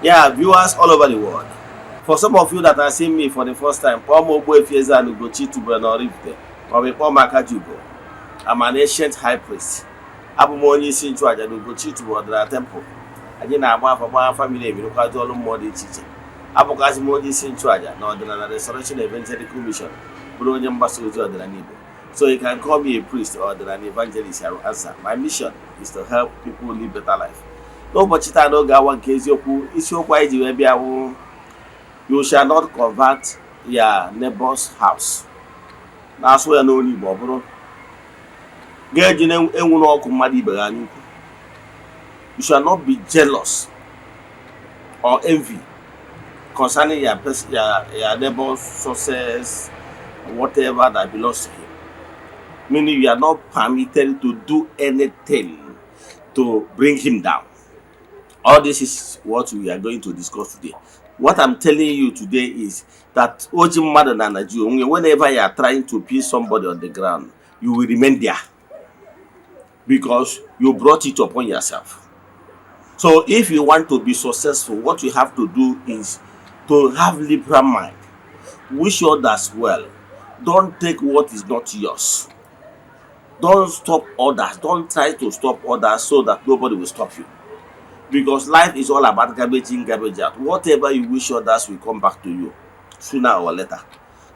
Yeah, viewers all over the world. For some of you that are seeing me for the first time, Paul Mogbo Efieza Ugochi Tubenorifte, or Paul Makajugo. I'm an ancient high priest. Abụ m onye isi nchụaja na Ugochi Tubodara temple. Anyị na-agba afa gbaa family emirikwazi ọrụ mmụọ dị iche iche. Abụkwazị m onye isi nchụaja na ọdịnala Restoration Evangelical Mission, bụrụ onye mgbasa ozi ọdịnala Igbo. So you can call me a priest or an evangelist. I will answer. My mission is to help people live better life. N'ụbọchị taa n'oge awa nke eziokwu, isiokwu anyị ji wee bịa wụ you shall not convert your neighbor's house. Na-asụ ya n'olu Igbo ọ bụrụ ga-eji enwuru ọkụ mmadụ ibe ha n'ukwu. You shall not be jealous or envy concerning your neighbor's success, whatever that belongs to him. Meaning you are not permitted to do anything to bring him down. All this is what we are going to discuss today. What I'm telling you today is that whenever you are trying to pin somebody on the ground, you will remain there because you brought it upon yourself. So if you want to be successful, what you have to do is to have liberal mind. Wish others well. Don't take what is not yours. Don't stop others. Don't try to stop others so that nobody will stop you. Because life is all about garbage in, garbage out. Whatever you wish others will come back to you sooner or later.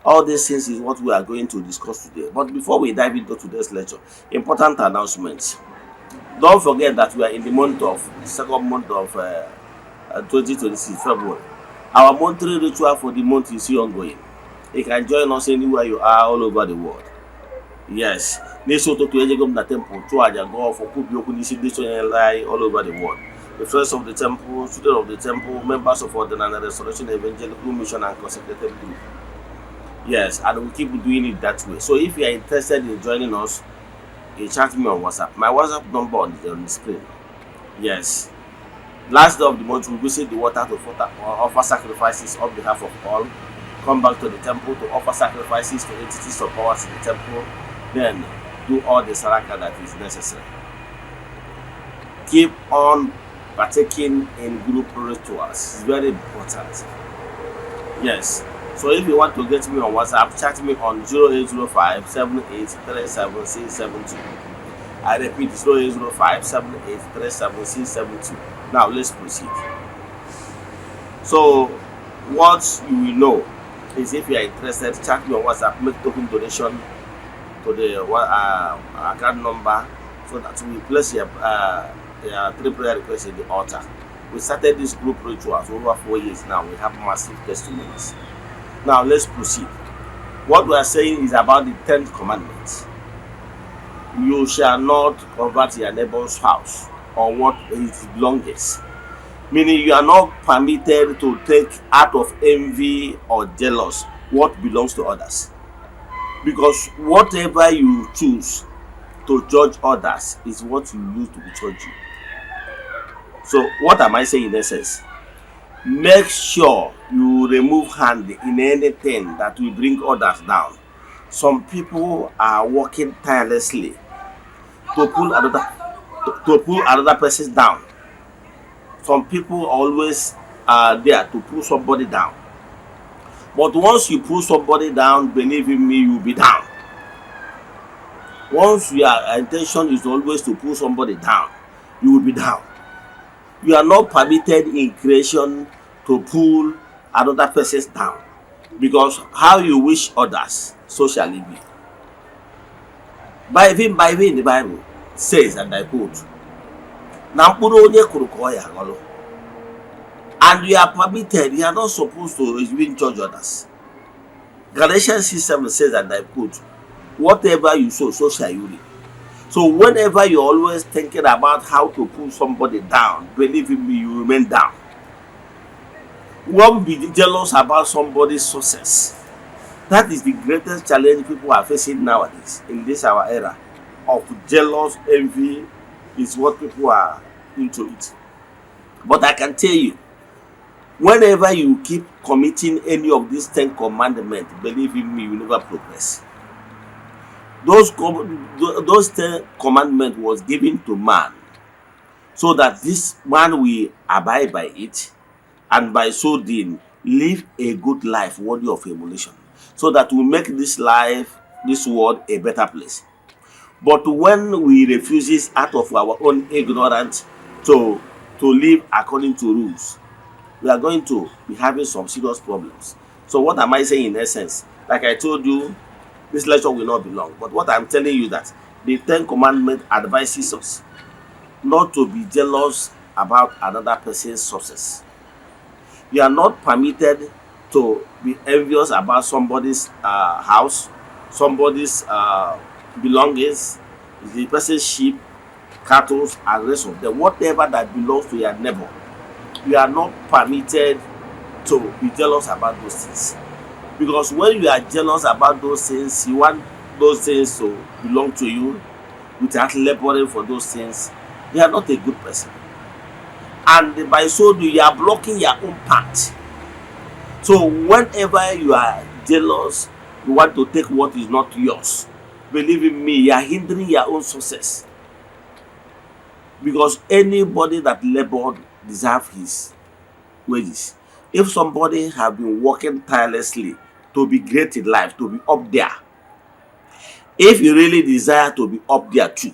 All these things is what we are going to discuss today. But before we dive into today's lecture, important announcements. Don't forget that we are in the second month of 2026, February. Our monthly ritual for the month is still ongoing. You can join us anywhere you are all over the world. Yes. Temple go for all over the world. The friends of the temple, students of the temple, members of the Restoration Evangelical Mission and consecrated group. Yes, and we keep doing it that way. So if you are interested in joining us, you chat me on WhatsApp. My WhatsApp number on the screen. Yes. Last day of the month, we visit the water to offer sacrifices on behalf of all. Come back to the temple to offer sacrifices to entities of powers in the temple. Then do all the saraka that is necessary. Keep on partaking in group rituals. It's very important. Yes. So if you want to get me on WhatsApp, chat me on 0805 7837672. I repeat, 0805 7837672. Now let's proceed. So what you will know is if you are interested, chat me on WhatsApp, make token donation to the account number so that we place your 3 prayer requests in the altar. We started this group rituals over 4 years now. We have massive testimonies. Now let's proceed. What we are saying is about the 10th commandment. You shall not convert your neighbor's house or what it belongs. Meaning you are not permitted to take out of envy or jealous what belongs to others. Because whatever you choose to judge others is what you use to be judged. So what am I saying in essence? Make sure you remove hand in anything that will bring others down. Some people are working tirelessly to pull another person down. Some people always are there to pull somebody down. But once you pull somebody down, believe in me, you'll be down. Once your intention is always to pull somebody down, you will be down. You are not permitted in creation to pull another person down. Because how you wish others, so shall it be. By the Bible says, and I quote, and you are permitted, you are not supposed to even judge others. Galatians 6:7 says, and I quote, whatever you sow, so shall you reap. So whenever you're always thinking about how to pull somebody down, believe in me, you remain down. Won't be jealous about somebody's success. That is the greatest challenge people are facing nowadays in this our era of jealous envy is what people are into it. But I can tell you, whenever you keep committing any of these 10 commandments, believe in me, you will never progress. Those 10 commandments was given to man so that this man will abide by it and by so doing, live a good life worthy of emulation, so that we make this life, this world, a better place. But when we refuses out of our own ignorance to live according to rules, we are going to be having some serious problems. So what am I saying in essence? Like I told you, this lecture will not be long, but what I'm telling you that the Ten Commandments advises us not to be jealous about another person's success. You are not permitted to be envious about somebody's house, somebody's belongings, the person's sheep, cattle, and rest of them. Whatever that belongs to your neighbor, you are not permitted to be jealous about those things. Because when you are jealous about those things, you want those things to belong to you without laboring for those things, you are not a good person. And by so doing, you are blocking your own path. So whenever you are jealous, you want to take what is not yours, believe in me, you are hindering your own success. Because anybody that labored deserves his wages. If somebody have been working tirelessly to be great in life, to be up there, if you really desire to be up there too,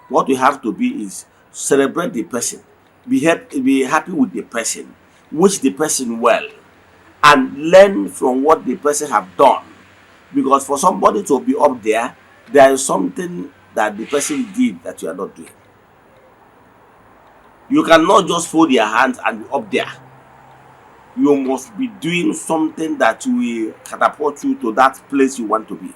what you have to be is celebrate the person, be happy with the person, wish the person well, and learn from what the person have done. Because for somebody to be up there, there is something that the person did that you are not doing. You cannot just fold your hands and be up there. You must be doing something that will catapult you to that place you want to be.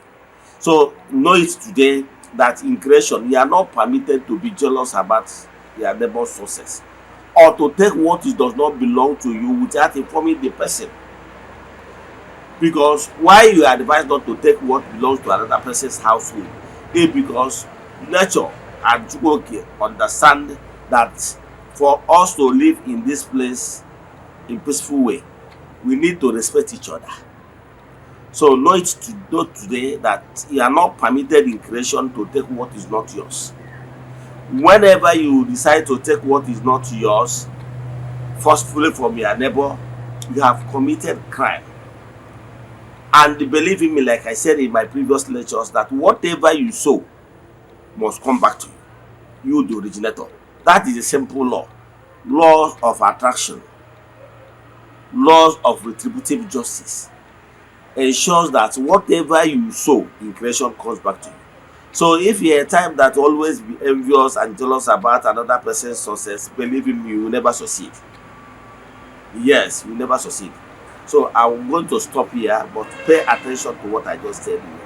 So know it today that in creation, you are not permitted to be jealous about your neighbor's success, or to take what does not belong to you without informing the person. Because why you are advised not to take what belongs to another person's household is because nature and Chukwuoke understand that for us to live in this place in peaceful way, we need to respect each other. So know it today that you are not permitted in creation to take what is not yours. Whenever you decide to take what is not yours forcefully from your neighbor, you have committed crime. And believe in me, like I said in my previous lectures, that whatever you sow must come back to you. You, the originator. That is a simple law. Laws of attraction, laws of retributive justice ensures that whatever you sow in creation comes back to you. So if you're a type that always be envious and jealous about another person's success, believe in me, you will never succeed. Yes, you will never succeed. So I'm going to stop here, but pay attention to what I just said you.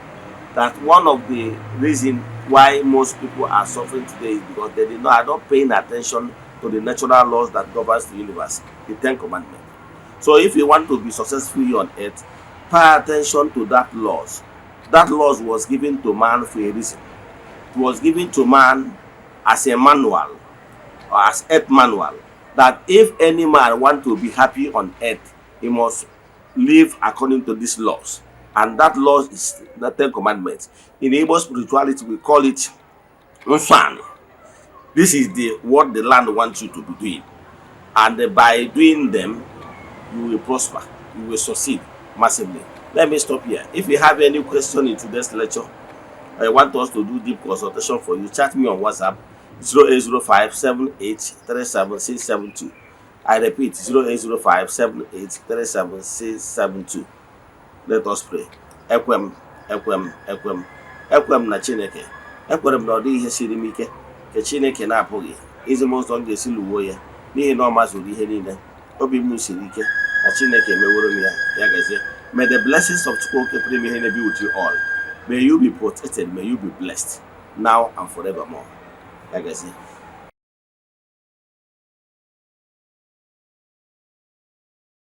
That one of the reasons why most people are suffering today is because they are not paying attention to the natural laws that governs the universe, the Ten Commandments. So if you want to be successful on earth, pay attention to that laws. That laws was given to man for a reason. It was given to man as a manual, or as earth manual, that if any man want to be happy on earth, he must live according to these laws. And that law is the Ten Commandments. In Igbo spirituality, we call it Nsan. This is what the land wants you to be doing. And by doing them, you will prosper. You will succeed massively. Let me stop here. If you have any question in today's lecture, I want us to do deep consultation for you, chat me on WhatsApp 0805783772. I repeat, 0805783772. Let us pray. Ekwem na Chineke. Ekwem na ọ dị ihe siri m ike ka Chineke na-apụghị izi m ụzọ m ga-esi lụwo ya n'ihi na ọ mazuru ihe niile. Obi m siri ike na Chineke meworo m ya gazie. May the blessings of Chukwuoke Premier be with you all. May you be protected, may you be blessed now and forevermore. Ya gazie.